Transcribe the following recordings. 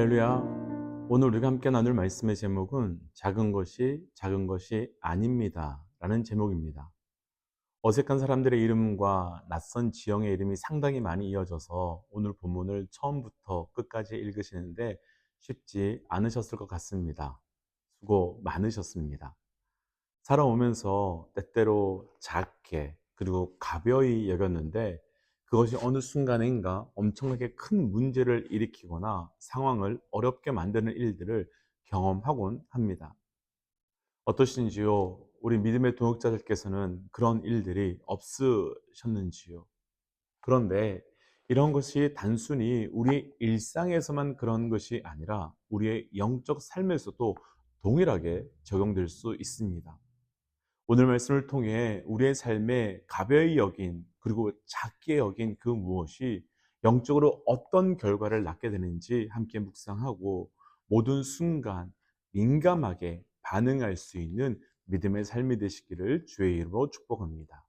할렐루야. 오늘 우리가 함께 나눌 말씀의 제목은 작은 것이 아닙니다 라는 제목입니다. 어색한 사람들의 이름과 낯선 지형의 이름이 상당히 많이 이어져서 오늘 본문을 처음부터 끝까지 읽으시는데 쉽지 않으셨을 것 같습니다. 수고 많으셨습니다. 살아오면서 때때로 작게 그리고 가벼이 여겼는데 그것이 어느 순간인가 엄청나게 큰 문제를 일으키거나 상황을 어렵게 만드는 일들을 경험하곤 합니다. 어떠신지요? 우리 믿음의 동역자들께서는 그런 일들이 없으셨는지요? 그런데 이런 것이 단순히 우리 일상에서만 그런 것이 아니라 우리의 영적 삶에서도 동일하게 적용될 수 있습니다. 오늘 말씀을 통해 우리의 삶에 가벼이 여긴 그리고 작게 여긴 그 무엇이 영적으로 어떤 결과를 낳게 되는지 함께 묵상하고 모든 순간 민감하게 반응할 수 있는 믿음의 삶이 되시기를 주의 이름으로 축복합니다.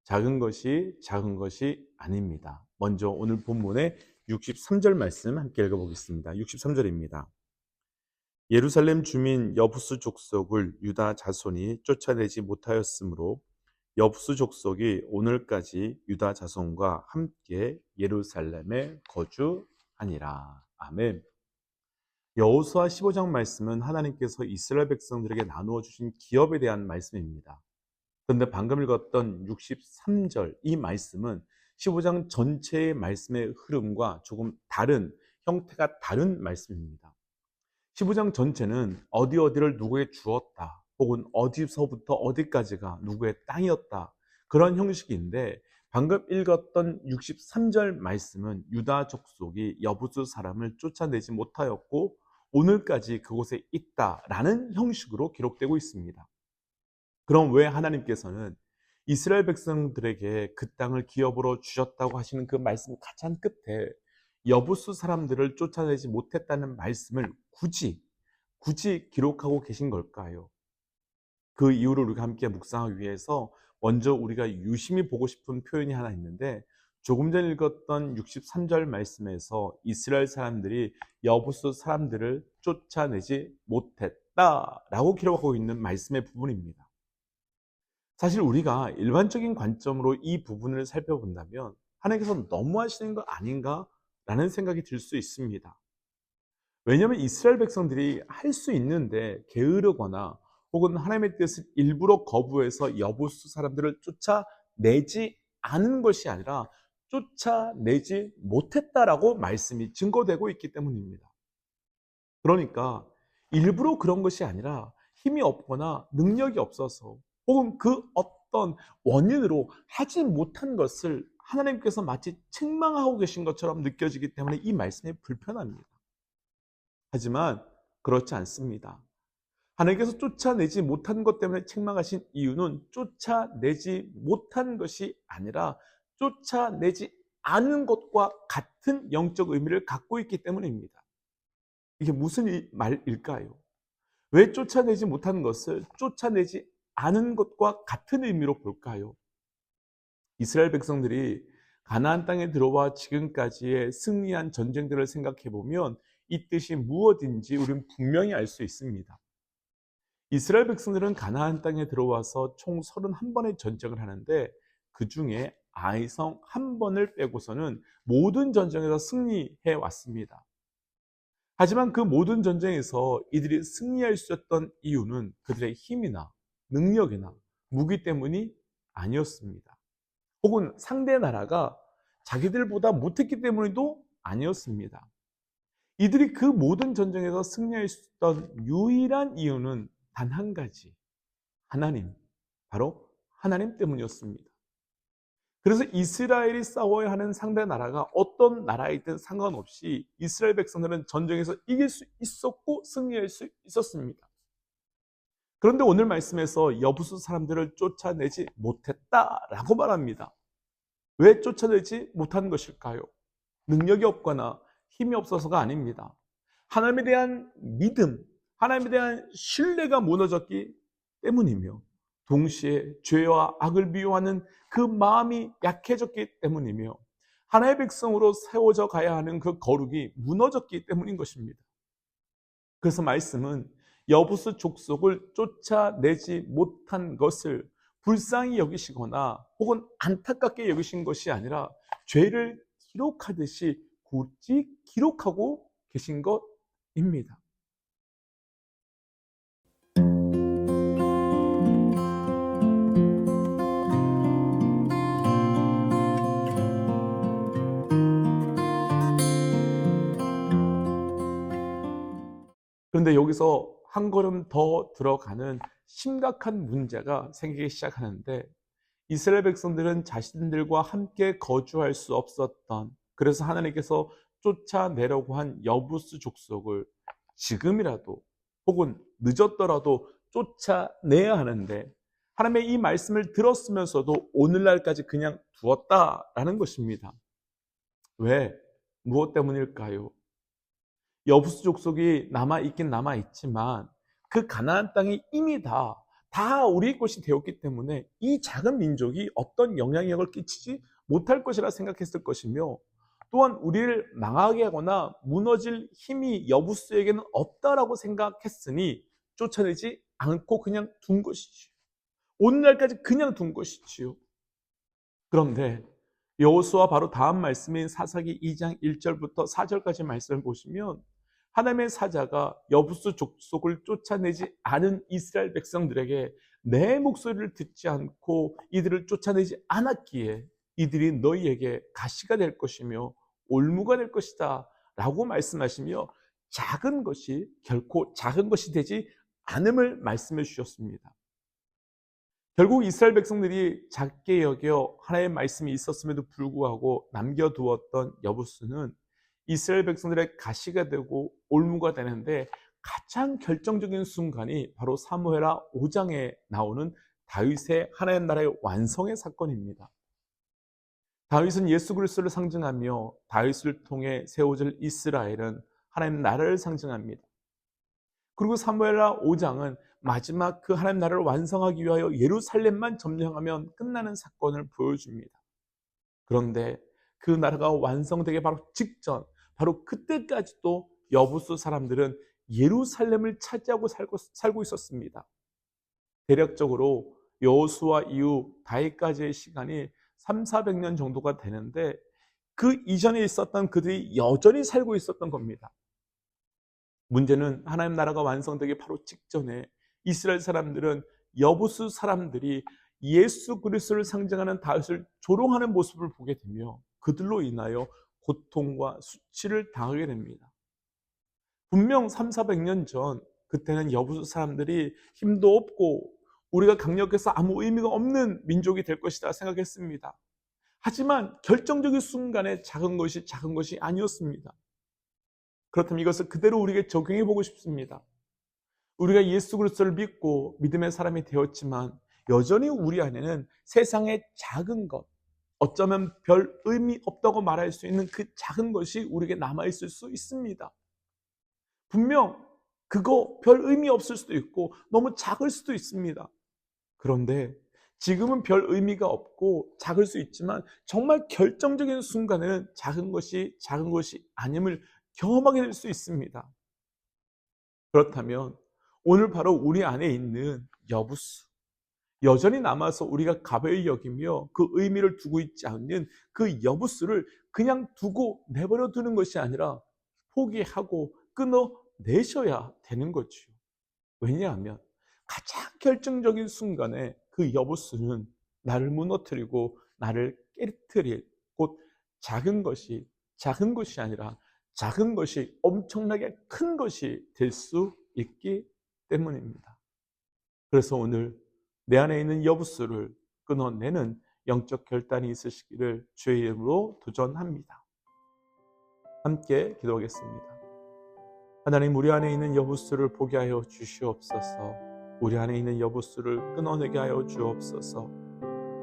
작은 것이 아닙니다. 먼저 오늘 본문의 63절 말씀 함께 읽어보겠습니다. 63절입니다. 예루살렘 주민 여부스 족속을 유다 자손이 쫓아내지 못하였으므로 여부스 족속이 오늘까지 유다 자손과 함께 예루살렘에 거주하니라. 아멘. 여호수아 15장 말씀은 하나님께서 이스라엘 백성들에게 나누어 주신 기업에 대한 말씀입니다. 그런데 방금 읽었던 63절 이 말씀은 15장 전체의 말씀의 흐름과 조금 다른 형태가 다른 말씀입니다. 15장 전체는 어디를 누구에게 주었다 혹은 어디서부터 어디까지가 누구의 땅이었다 그런 형식인데 방금 읽었던 63절 말씀은 유다 족속이 여부수 사람을 쫓아내지 못하였고 오늘까지 그곳에 있다라는 형식으로 기록되고 있습니다. 그럼 왜 하나님께서는 이스라엘 백성들에게 그 땅을 기업으로 주셨다고 하시는 그 말씀 가장 끝에 여부수 사람들을 쫓아내지 못했다는 말씀을 굳이 기록하고 계신 걸까요? 그 이유를 우리가 함께 묵상하기 위해서 먼저 우리가 유심히 보고 싶은 표현이 하나 있는데 조금 전 읽었던 63절 말씀에서 이스라엘 사람들이 여부수 사람들을 쫓아내지 못했다라고 기록하고 있는 말씀의 부분입니다. 사실 우리가 일반적인 관점으로 이 부분을 살펴본다면 하나님께서 너무하시는 거 아닌가라는 생각이 들 수 있습니다. 왜냐하면 이스라엘 백성들이 할 수 있는데 게으르거나 혹은 하나님의 뜻을 일부러 거부해서 여부수 사람들을 쫓아내지 않은 것이 아니라 쫓아내지 못했다라고 말씀이 증거되고 있기 때문입니다. 그러니까 일부러 그런 것이 아니라 힘이 없거나 능력이 없어서 혹은 그 어떤 원인으로 하지 못한 것을 하나님께서 마치 책망하고 계신 것처럼 느껴지기 때문에 이 말씀이 불편합니다. 하지만 그렇지 않습니다. 하나님께서 쫓아내지 못한 것 때문에 책망하신 이유는 쫓아내지 못한 것이 아니라 쫓아내지 않은 것과 같은 영적 의미를 갖고 있기 때문입니다. 이게 무슨 말일까요? 왜 쫓아내지 못한 것을 쫓아내지 않은 것과 같은 의미로 볼까요? 이스라엘 백성들이 가나안 땅에 들어와 지금까지의 승리한 전쟁들을 생각해 보면 이 뜻이 무엇인지 우리는 분명히 알 수 있습니다. 이스라엘 백성들은 가나안 땅에 들어와서 총 31번의 전쟁을 하는데 그 중에 아이성 한 번을 빼고서는 모든 전쟁에서 승리해 왔습니다. 하지만 그 모든 전쟁에서 이들이 승리할 수 있었던 이유는 그들의 힘이나 능력이나 무기 때문이 아니었습니다. 혹은 상대 나라가 자기들보다 못했기 때문에도 아니었습니다. 이들이 그 모든 전쟁에서 승리할 수 있었던 유일한 이유는 단 한 가지, 하나님, 바로 하나님 때문이었습니다. 그래서 이스라엘이 싸워야 하는 상대 나라가 어떤 나라이든 상관없이 이스라엘 백성들은 전쟁에서 이길 수 있었고 승리할 수 있었습니다. 그런데 오늘 말씀에서 여부수 사람들을 쫓아내지 못했다라고 말합니다. 왜 쫓아내지 못한 것일까요? 능력이 없거나 힘이 없어서가 아닙니다. 하나님에 대한 믿음, 하나님에 대한 신뢰가 무너졌기 때문이며 동시에 죄와 악을 미워하는 그 마음이 약해졌기 때문이며 하나의 백성으로 세워져 가야 하는 그 거룩이 무너졌기 때문인 것입니다. 그래서 말씀은 여부수 족속을 쫓아내지 못한 것을 불쌍히 여기시거나 혹은 안타깝게 여기신 것이 아니라 죄를 기록하듯이 굳이 기록하고 계신 것입니다. 그런데 여기서 한 걸음 더 들어가는 심각한 문제가 생기기 시작하는데, 이스라엘 백성들은 자신들과 함께 거주할 수 없었던, 그래서 하나님께서 쫓아내려고 한 여부스 족속을 지금이라도 혹은 늦었더라도 쫓아내야 하는데, 하나님의 이 말씀을 들었으면서도 오늘날까지 그냥 두었다라는 것입니다. 왜? 무엇 때문일까요? 여부스 족속이 남아있긴 남아있지만 그 가나안 땅이 이미 다 우리 것이 되었기 때문에 이 작은 민족이 어떤 영향력을 끼치지 못할 것이라 생각했을 것이며, 또한 우리를 망하게 하거나 무너질 힘이 여부스에게는 없다라고 생각했으니 쫓아내지 않고 그냥 둔 것이지요. 오늘날까지 그냥 둔 것이지요. 그런데 여호수아 바로 다음 말씀인 사사기 2장 1절부터 4절까지 말씀을 보시면, 하나님의 사자가 여부스 족속을 쫓아내지 않은 이스라엘 백성들에게 내 목소리를 듣지 않고 이들을 쫓아내지 않았기에 이들이 너희에게 가시가 될 것이며 올무가 될 것이다 라고 말씀하시며, 작은 것이 결코 작은 것이 되지 않음을 말씀해 주셨습니다. 결국 이스라엘 백성들이 작게 여겨 하나님의 말씀이 있었음에도 불구하고 남겨두었던 여부스는 이스라엘 백성들의 가시가 되고 올무가 되는데, 가장 결정적인 순간이 바로 사무엘하 5장에 나오는 다윗의 하나님 나라의 완성의 사건입니다. 다윗은 예수 그리스도를 상징하며 다윗을 통해 세워질 이스라엘은 하나님 나라를 상징합니다. 그리고 사무엘하 5장은 마지막 그 하나님 나라를 완성하기 위하여 예루살렘만 점령하면 끝나는 사건을 보여줍니다. 그런데 그 나라가 완성되기 바로 직전, 바로 그때까지도 여부수 사람들은 예루살렘을 차지하고 살고 있었습니다. 대략적으로 여호수아 이후 다윗까지의 시간이 300~400년 정도가 되는데, 그 이전에 있었던 그들이 여전히 살고 있었던 겁니다. 문제는 하나님 나라가 완성되기 바로 직전에 이스라엘 사람들은 여부수 사람들이 예수 그리스도를 상징하는 다윗을 조롱하는 모습을 보게 되며 그들로 인하여 고통과 수치를 당하게 됩니다. 분명 300~400년 전 그때는 여부수 사람들이 힘도 없고 우리가 강력해서 아무 의미가 없는 민족이 될 것이다 생각했습니다. 하지만 결정적인 순간에 작은 것이 아니었습니다. 그렇다면 이것을 그대로 우리에게 적용해 보고 싶습니다. 우리가 예수 그리스도를 믿고 믿음의 사람이 되었지만 여전히 우리 안에는 세상의 작은 것, 어쩌면 별 의미 없다고 말할 수 있는 그 작은 것이 우리에게 남아있을 수 있습니다. 분명 그거 별 의미 없을 수도 있고 너무 작을 수도 있습니다. 그런데 지금은 별 의미가 없고 작을 수 있지만 정말 결정적인 순간에는 작은 것이 아님을 경험하게 될 수 있습니다. 그렇다면 오늘 바로 우리 안에 있는 여부수, 여전히 남아서 우리가 가벼이 여기며 그 의미를 두고 있지 않는 그 여부수를 그냥 두고 내버려 두는 것이 아니라 포기하고 끊어내셔야 되는 거죠. 왜냐하면 가장 결정적인 순간에 그 여부수는 나를 무너뜨리고 나를 깨뜨릴, 곧 작은 것이 아니라 작은 것이 엄청나게 큰 것이 될 수 있기 때문입니다. 그래서 오늘 내 안에 있는 여부수를 끊어내는 영적 결단이 있으시기를 주의 이름으로 도전합니다. 함께 기도하겠습니다. 하나님, 우리 안에 있는 여부수를 보게 하여 주시옵소서. 우리 안에 있는 여부수를 끊어내게 하여 주옵소서.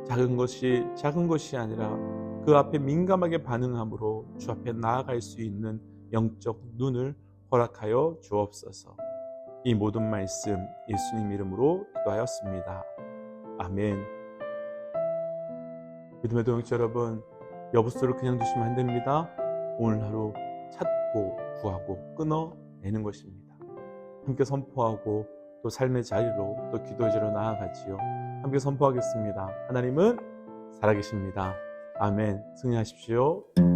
작은 것이 아니라 그 앞에 민감하게 반응함으로 주 앞에 나아갈 수 있는 영적 눈을 허락하여 주옵소서. 이 모든 말씀 예수님 이름으로 기도하였습니다. 아멘. 믿음의 동역자 여러분, 여부수를 그냥 두시면 안 됩니다. 오늘 하루 찾고 구하고 끊어내는 것입니다. 함께 선포하고 또 삶의 자리로 또 기도의 자리로 나아가지요. 함께 선포하겠습니다. 하나님은 살아계십니다. 아멘. 승리하십시오.